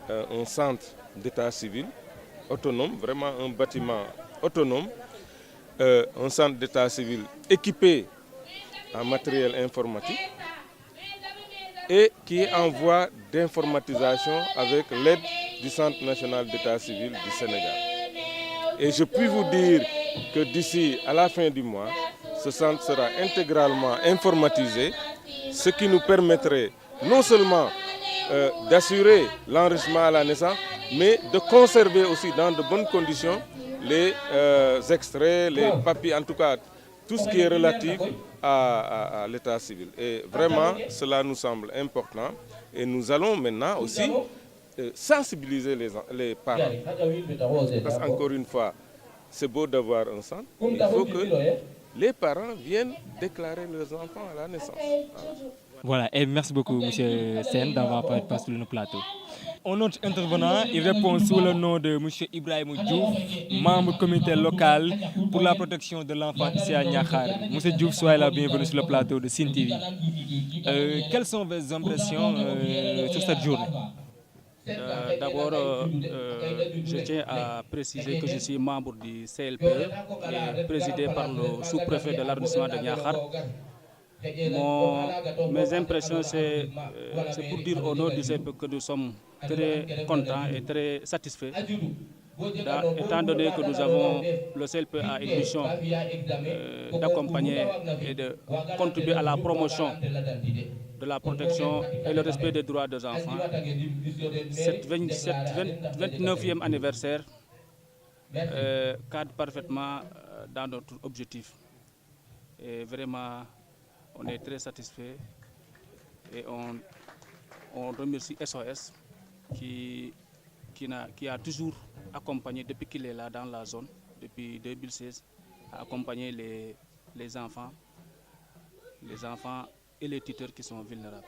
un centre d'état civil autonome, vraiment un bâtiment autonome, un centre d'état civil équipé en matériel informatique et qui est en voie d'informatisation avec l'aide du Centre national d'état civil du Sénégal. Et je puis vous dire que d'ici à la fin du mois, ce centre sera intégralement informatisé, ce qui nous permettrait non seulement d'assurer l'enregistrement à la naissance, mais de conserver aussi dans de bonnes conditions les extraits, les papiers, en tout cas, tout ce qui est relatif à l'état civil. Et vraiment, cela nous semble important. Et nous allons maintenant aussi sensibiliser les parents. Parce qu'encore une fois, c'est beau d'avoir un centre, mais il faut que les parents viennent déclarer leurs enfants à la naissance. Voilà, et merci beaucoup, M. Sen, d'avoir passé sur le plateau. Un autre intervenant, il répond sous le nom de M. Ibrahim Diouf, membre du comité local pour la protection de l'enfant ici à Niakhar. M. Diouf, soyez la bienvenue sur le plateau de Sen TV. Quelles sont vos impressions sur cette journée? D'abord, je tiens à préciser que je suis membre du CLPE, présidé par le sous-préfet de l'arrondissement de Niakhar. Mes impressions, c'est pour dire au nom du CLPE que nous sommes très contents et très satisfaits, étant donné que nous avons, le CLPE a une mission d'accompagner et de contribuer à la promotion de la protection et le respect des droits des enfants. Cette 29e anniversaire cadre parfaitement dans notre objectif. Et vraiment, on est très satisfait et on remercie SOS qui a toujours accompagné, depuis qu'il est là dans la zone, depuis 2016, a accompagné les enfants et les tuteurs qui sont vulnérables.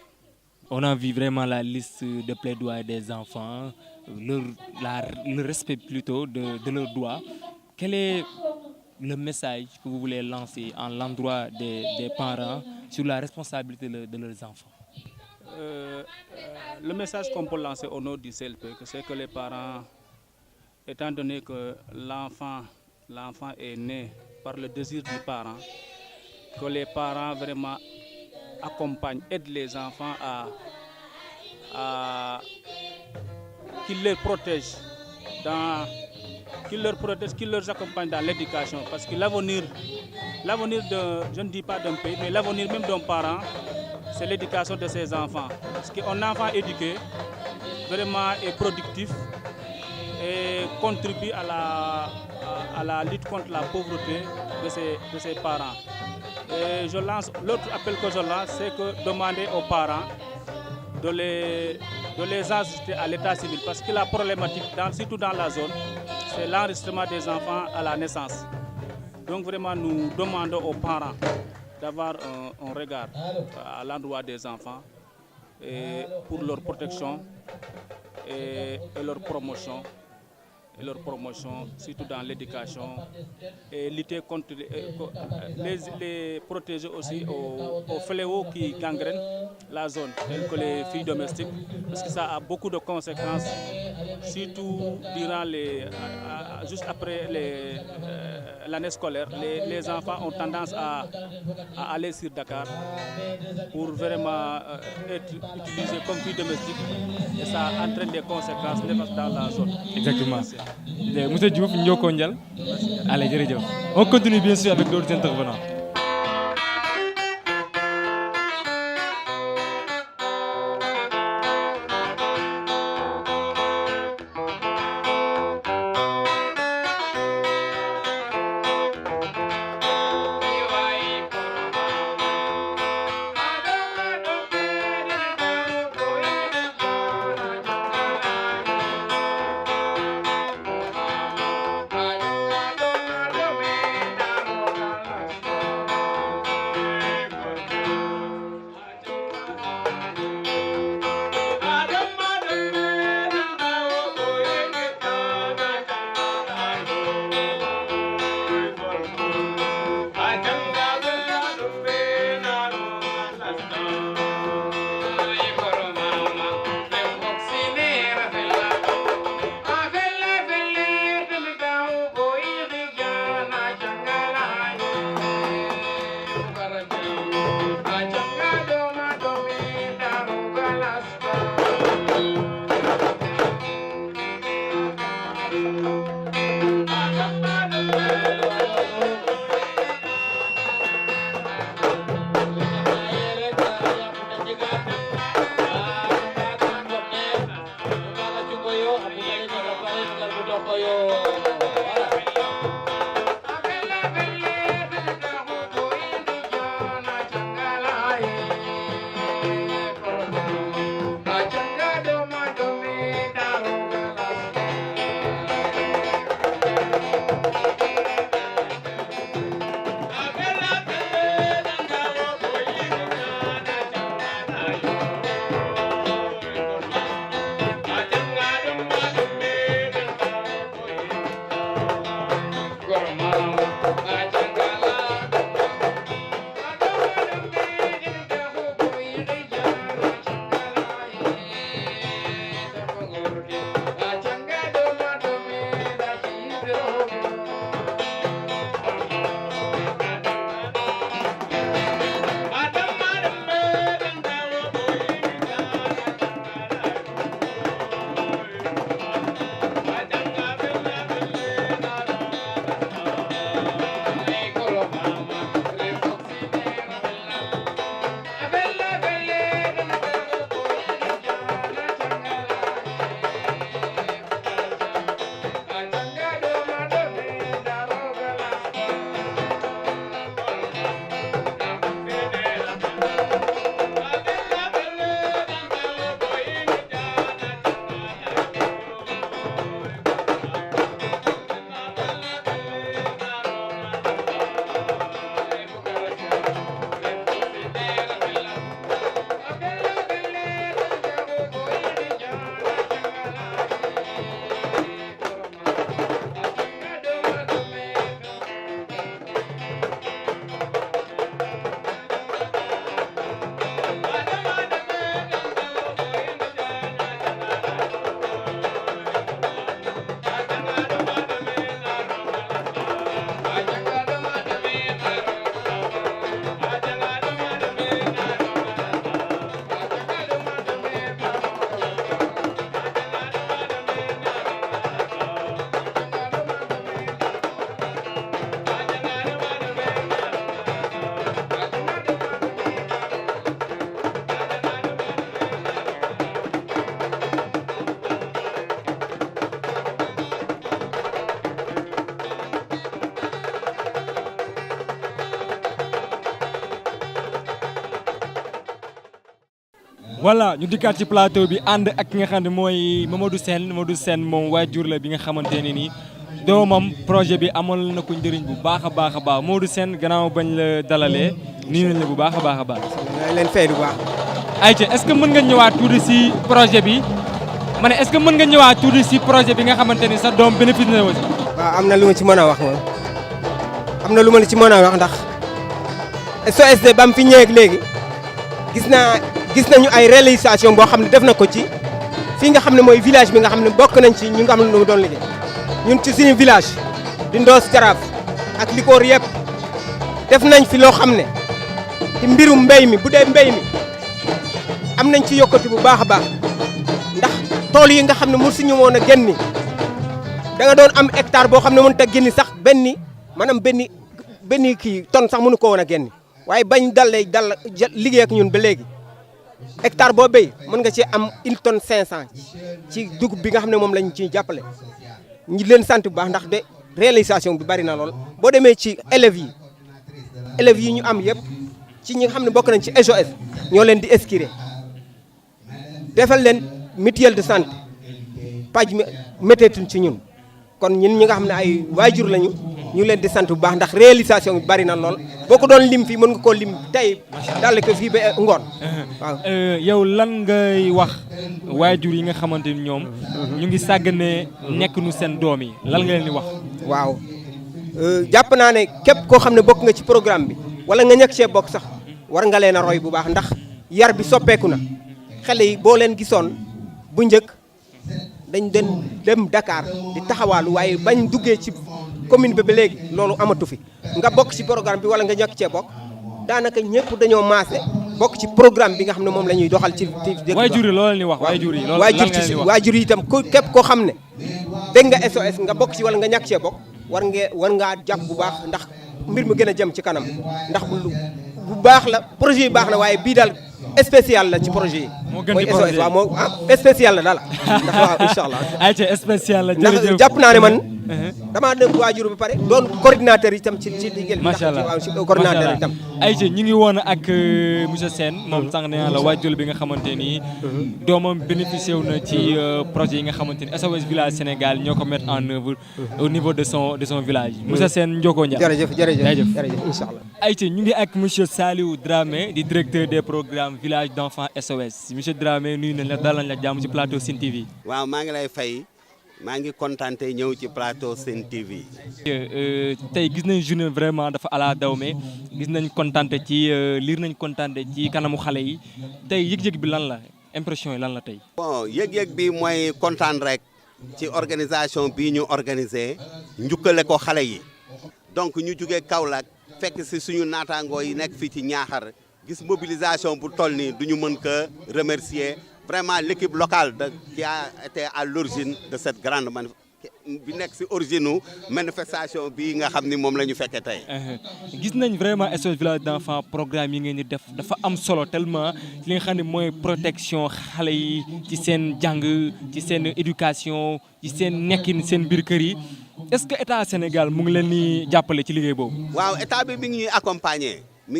On a vu vraiment la liste de plaidoyer des enfants, le respect plutôt de leurs droits. Quel est le message que vous voulez lancer à l'endroit des parents sur la responsabilité de leurs enfants? Le message qu'on peut lancer au nom du CLP, c'est que les parents, étant donné que l'enfant est né par le désir du parent, que les parents vraiment accompagnent, aident les enfants qu'ils les protègent, qu'ils leur accompagnent dans l'éducation. Parce que l'avenir je ne dis pas d'un pays, mais l'avenir même d'un parent, c'est l'éducation de ses enfants. Parce qu'un enfant éduqué, vraiment est productif et contribue à la lutte contre la pauvreté de ses parents. Et l'autre appel que je lance, c'est que demander aux parents de les enregistrer à l'état civil. Parce que la problématique, surtout dans la zone, c'est l'enregistrement des enfants à la naissance. Donc vraiment, nous demandons aux parents d'avoir un regard à l'endroit des enfants et pour leur protection et leur promotion. Surtout dans l'éducation, et lutter contre les protéger aussi aux fléaux qui gangrènent la zone, tels que les filles domestiques, parce que ça a beaucoup de conséquences, surtout durant juste après l'année scolaire. Les enfants ont tendance à aller sur Dakar pour vraiment être utilisés comme filles domestiques, et ça entraîne des conséquences néfastes dans la zone. Exactement. Monsieur Diouf, Nyoko Ndial. Allez, jërëjëf. On continue bien sûr avec d'autres intervenants. voilà ñu dikkaat ci plateau bi ànd ak ki nga xam ne mooy Mamadou Sène moom waajur la bi nga xamante ne nii doomam projet bi amal na ko njëriñ bu baax a baax Mamadou Sène gannaaw bañ la dalalee nii nañ la bu baax a baax. maa leen fay bu baax. ayca est-ce que mën nga ñëwaat tuuti si projet bi ma ne est-ce que mën nga ñëwaat tuuti si projet bi nga xamante ni sa doom bénéfice na aussi. waaw am na lu ma ci mën a wax moom am na lu ma ci mën a wax ndax SOSD ba mu fi ñëwee léegi gis nañu ay réalisation boo xam ne def na ko ci fii nga xam ne mooy village bi nga xam ne bokk nañ ci ñu nga xam ne ñu doon liggéey ñun ci suñu village di Ndoos Jaraaf ak li ko wër yëpp def nañ fi loo xam ne ci mbirum mbéy mi bu dee mbéy mi am nañ ci yokkati bu baax a baax ndax tool yi nga xam ne mosuñu woon a génni da nga doon am hectare boo xam ne mënut a génni sax maanaam benn kii tonne sax mënu ko woon a génni waaye bañ dal liggéey ak ñun ba léegi hectare boo béy mën nga ci am 1 tonne 500 ci dugub bi nga xam ne moom lañ ciy jàppale ñi leen sant bu baax ndax de réalisation bi bari na lool boo demee ci élèves yi ñu am yëpp ci ñi nga xam ne bokk nañ ci SOS ñoo leen di inscrire defal leen mutuelle de santé paj métteetuñ ci ñun kon ñun ñi nga xam ne ay waajur lañu ñu leen di sant bu baax ndax réalisation bi bari na lool boo ko doon lim fii mën nga koo lim tey daal ko fii ba ngoon waaw. yow lan ngay wax waajur yi nga xamante ni ñoom ñu ngi sàggane nekk nu seen doom yi lan nga leen di wax. waaw jàpp naa ne képp koo xam ne bokk nga ci programme bi wala nga ñàkk cee bokk sax war nga leen a roy bu baax ndax yar bi soppeeku na xale yi boo leen gisoon bu njëkk dañ dem Dakar di taxawaalu waaye bañ duggee ci commune bi ba léegi loolu amatu fi nga bokk ci programme bi wala nga ñàkk cee bokk daanaka ñëpp dañoo maase bokk ci programme bi nga xam ne moom la ñuy doxal ci waajur yi loolu ni wax waajur yi waajur yi itam képp koo xam ne dégg nga SOS nga bokk ci wala nga ñàkk cee bokk war ngaa jàpp bu baax ndax mbir mi gën a jëm ci kanam ndax bu baax la projet yi baax na waaye bii daal spécial la ci projet yi. moo gën ci projet yi waaw spécial la daal ndax waaw incha allah. ayca spécial la ndax jàpp naa ne man damaa dem waajur ba pare doon coordinateur itam ci liggéey bi. macha allah waaw ci coordinateur itam. Aïcha ñu ngi woon ak monsieur Sène moom sànq nee naa la waajur bi nga xamante ni doomam bénéficié wu na ci projet yi nga xamante ni SOS Village Sénégal ñoo ko mettre en œuvre au niveau de son village. monsieur Sène Ndioko Ndiaye. jërëjëf incha allah. Aïcha ñu ngi ak monsieur Saliou Dramé di directeur des programmes village d'enfants SOS monsieur Dramé nuyu nañ la dalal la jàmm ci plateau Sen TV. waaw maa ngi lay fay maa ngi kontaan tey ñëw ci plateau Sen TV. tey gis nañ journée vraiment dafa ala dawme gis nañ kontaante ci liir nañ kontaante ci kanamu xale yi tey yëg-yëg bi lan la impression yi lan la tey. bon yëg-yëg bi mooy kontaan rek ci organisation bii ñu organisé njukkale ko xale yi donc ñu jugee Kaolack fekk si suñu naataangoo yi nekk fii ci Niakhar gis mobilisation bu toll nii du ñu mën ko remercier vraiment l'équipe locale qui a été à l'origine de cette grande bi nekk si origine manifestation bi nga xam ni moom la ñu fekkee tey. gis nañ vraiment SOS Village d'enfants programme yi ngeen di def dafa am solo tellement li nga xam ne mooy protection xale yi ci seen jàng ci seen éducation ci seen nekkin seen biir kër yi est-ce que état Sénégal mu ngi leen di jàppale ci liggéey boobu. waaw état bi mi ngi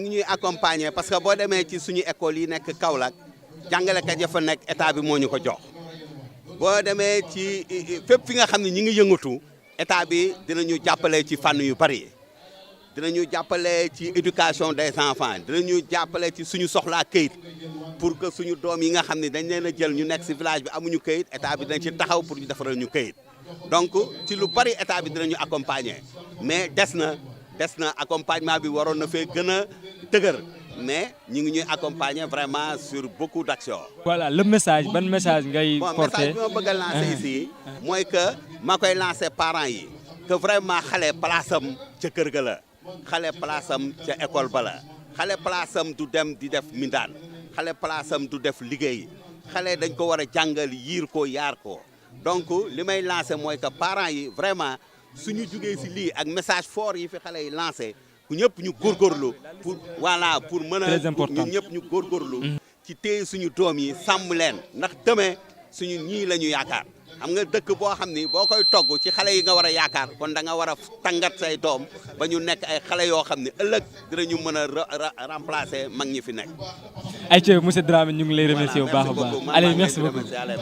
ñuy accompagner parce que boo demee ci suñu école yi nekk Kaolack jàngalekat ya fa nekk état bi moo ñu ko jox. boo demee ci fépp fi nga xam ne ñi ngi yëngatu état bi dinañu jàppale ci fànn yu bari dinañu jàppale ci éducation des enfants dinañu jàppale ci suñu soxlaa këyit pour que suñu doom yi nga xam ne dañ leen a jël ñu nekk si village bi amuñu këyit état bi dañ ci taxaw pour ñu defaral ñu këyit donc ci lu bari état bi dinañu accompagner mais des na accompagnement bi waroon na fee gën a dëgër mais ñu ngi ñuy accompagner vraiment sur beaucoup d'actions. voilà le message ban message ngay porter. message bi ma bëgg a lancer ici mooy que ma koy lancer parents yi que vraiment xale place am ca kër ga la xale place am ca école ba la xale place am du dem di def mindaan xale place am du def liggéey xale dañ ko war a jàngal yiir ko yaar ko donc li may lancer mooy que parents yi vraiment suñu jugee si lii ak message fort yi fi xale yi lancé ku ñëpp ñu góorgóorlu pour mën a ñun ñëpp ñu góorgóorlu ci téye suñu doom yi sàmm leen ndax demee suñu ñii la ñu yaakaar xam nga dëkk boo xam ni boo koy togg ci xale yi nga war a yaakaar kon da nga war a tàngat say doom ba ñu nekk ay xale yoo xam ne ëllëg dinañu mën a remplacer mag ñi fi nekk. Aïcha monsieur Dramé ñu ngi lay remercier bu baax a baax.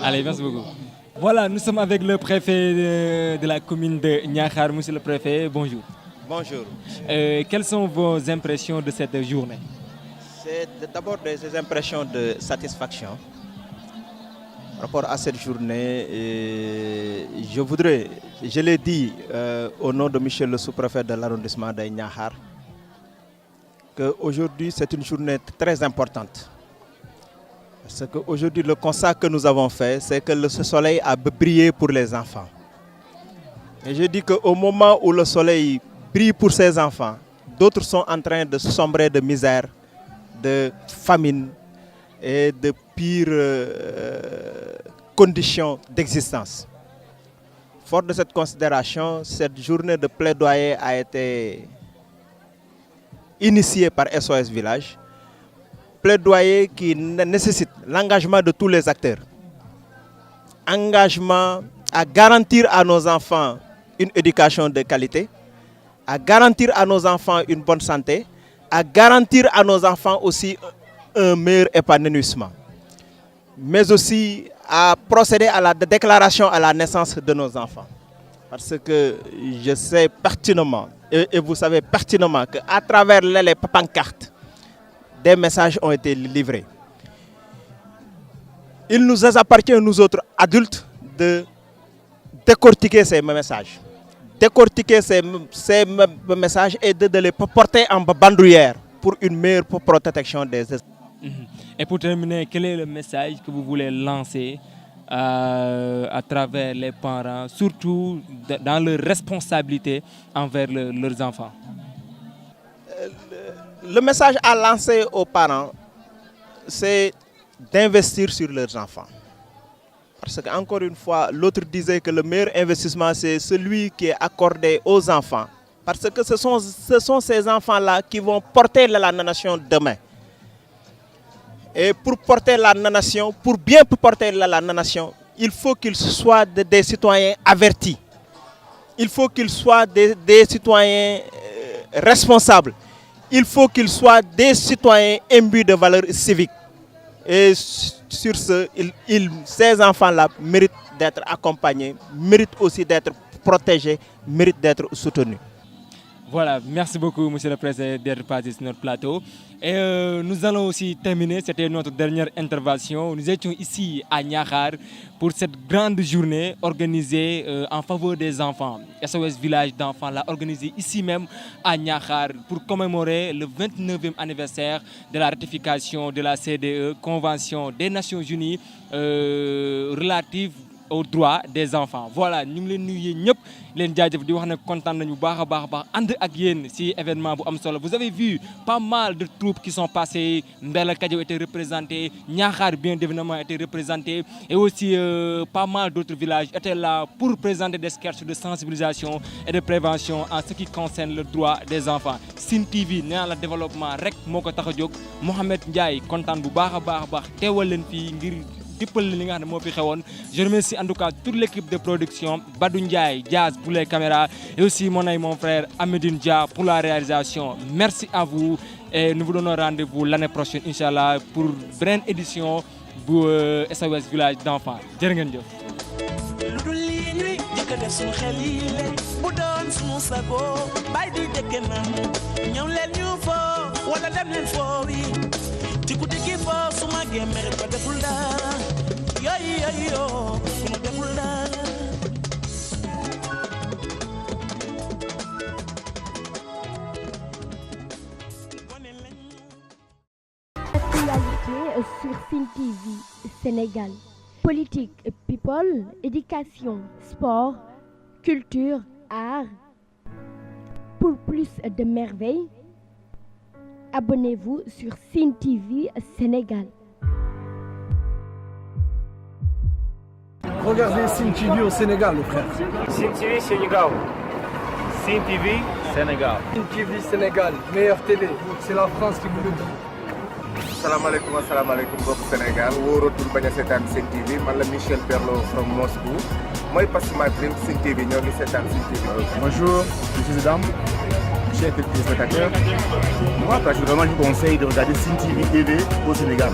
Allez merci beaucoup. Voilà, nous sommes avec le préfet de la commune de Niakhar. Monsieur le préfet, bonjour. Bonjour. Quelles sont vos impressions de cette journée? C'est d'abord des impressions de satisfaction par rapport à cette journée. Je l'ai dit au nom de Michel le sous-préfet de l'arrondissement de Niakhar, qu'aujourd'hui c'est une journée très importante. Parce qu'aujourd'hui, le constat que nous avons fait, c'est que le soleil a brillé pour les enfants. Et je dis qu'au moment où le soleil brille pour ces enfants, d'autres sont en train de sombrer de misère, de famine et de pires conditions d'existence. Fort de cette considération, cette journée de plaidoyer a été initiée par SOS Village. Plaidoyer qui nécessite l'engagement de tous les acteurs. Engagement à garantir à nos enfants une éducation de qualité, à garantir à nos enfants une bonne santé, à garantir à nos enfants aussi un meilleur épanouissement, mais aussi à procéder à la déclaration à la naissance de nos enfants. Parce que je sais pertinemment, et vous savez pertinemment qu'à travers les pancartes, des messages ont été livrés. Il nous appartient, nous autres adultes, de décortiquer ces messages. Décortiquer ces messages et de les porter en bandoulière pour une meilleure protection des esprits. Et pour terminer, quel est le message que vous voulez lancer à travers les parents, surtout dans leur responsabilité envers leurs enfants? Le message à lancer aux parents, c'est d'investir sur leurs enfants. Parce qu'encore une fois, l'autre disait que le meilleur investissement, c'est celui qui est accordé aux enfants. Parce que ce sont ces enfants-là qui vont porter la nation demain. Et pour porter la nation, pour bien porter la nation, il faut qu'ils soient des citoyens avertis. il faut qu'ils soient des citoyens responsables. Il faut qu'ils soient des citoyens imbus de valeurs civiques. Et sur ce, ces enfants-là méritent d'être accompagnés, méritent aussi d'être protégés, méritent d'être soutenus. Voilà, merci beaucoup Monsieur le Président d'être passé sur notre plateau. Et nous allons aussi terminer, c'était notre dernière intervention. Nous étions ici à Niakhar pour cette grande journée organisée en faveur des enfants. SOS Village d'enfants l'a organisée ici même à Niakhar pour commémorer le 29e anniversaire de la ratification de la CDE, Convention des Nations Unies relative aux droits des enfants. Voilà, nous les nuyu ñep len jaajëf di wax ne content nañu baax and ak yeen ci événement bu am solo. Vous avez vu pas mal de troupes qui sont passées, Mbella Kadiaw était représenté, Niakhar bien évidemment était représenté et aussi pas mal d'autres villages étaient là pour présenter des sketchs de sensibilisation et de prévention en ce qui concerne le droit des enfants. Sine TV néna la développement rek moko taxa jog. Mohamed Ndiaye content bu baax téwal len fi ngir je remercie en tout cas toute l'équipe de production, Badou Ndiaye, Diaz pour les caméras et aussi mon ami mon frère Amedine Dia pour la réalisation. Merci à vous et nous vous donnons rendez-vous l'année prochaine Inch'Allah pour une grande édition pour SOS Village d'enfants. Tikutiki fo suma gemere ko deful dara yo suma deful dara Actualité sur Sine TV Sénégal. Politique, people, éducation, sport, culture, art. Pour plus de merveilles, abonnez-vous sur Sine TV Sénégal. Regardez Sine TV au Sénégal, le frère. Sine TV Sénégal. Sine TV Sénégal. Sine TV Sénégal, meilleure télé. C'est la France qui vous le dit. Salam alaikum beaucoup Sénégal. Wóoratul bañ a seetaan Sine TV man la Michel Perlo from Moscou. Mooy passe ma dream Sine TV ñoo ngi seetaan Sine TV. Bonjour, monsieur Zedam. Chers téléspectateurs, moi personnellement je vous conseille de regarder Sine TV au Sénégal.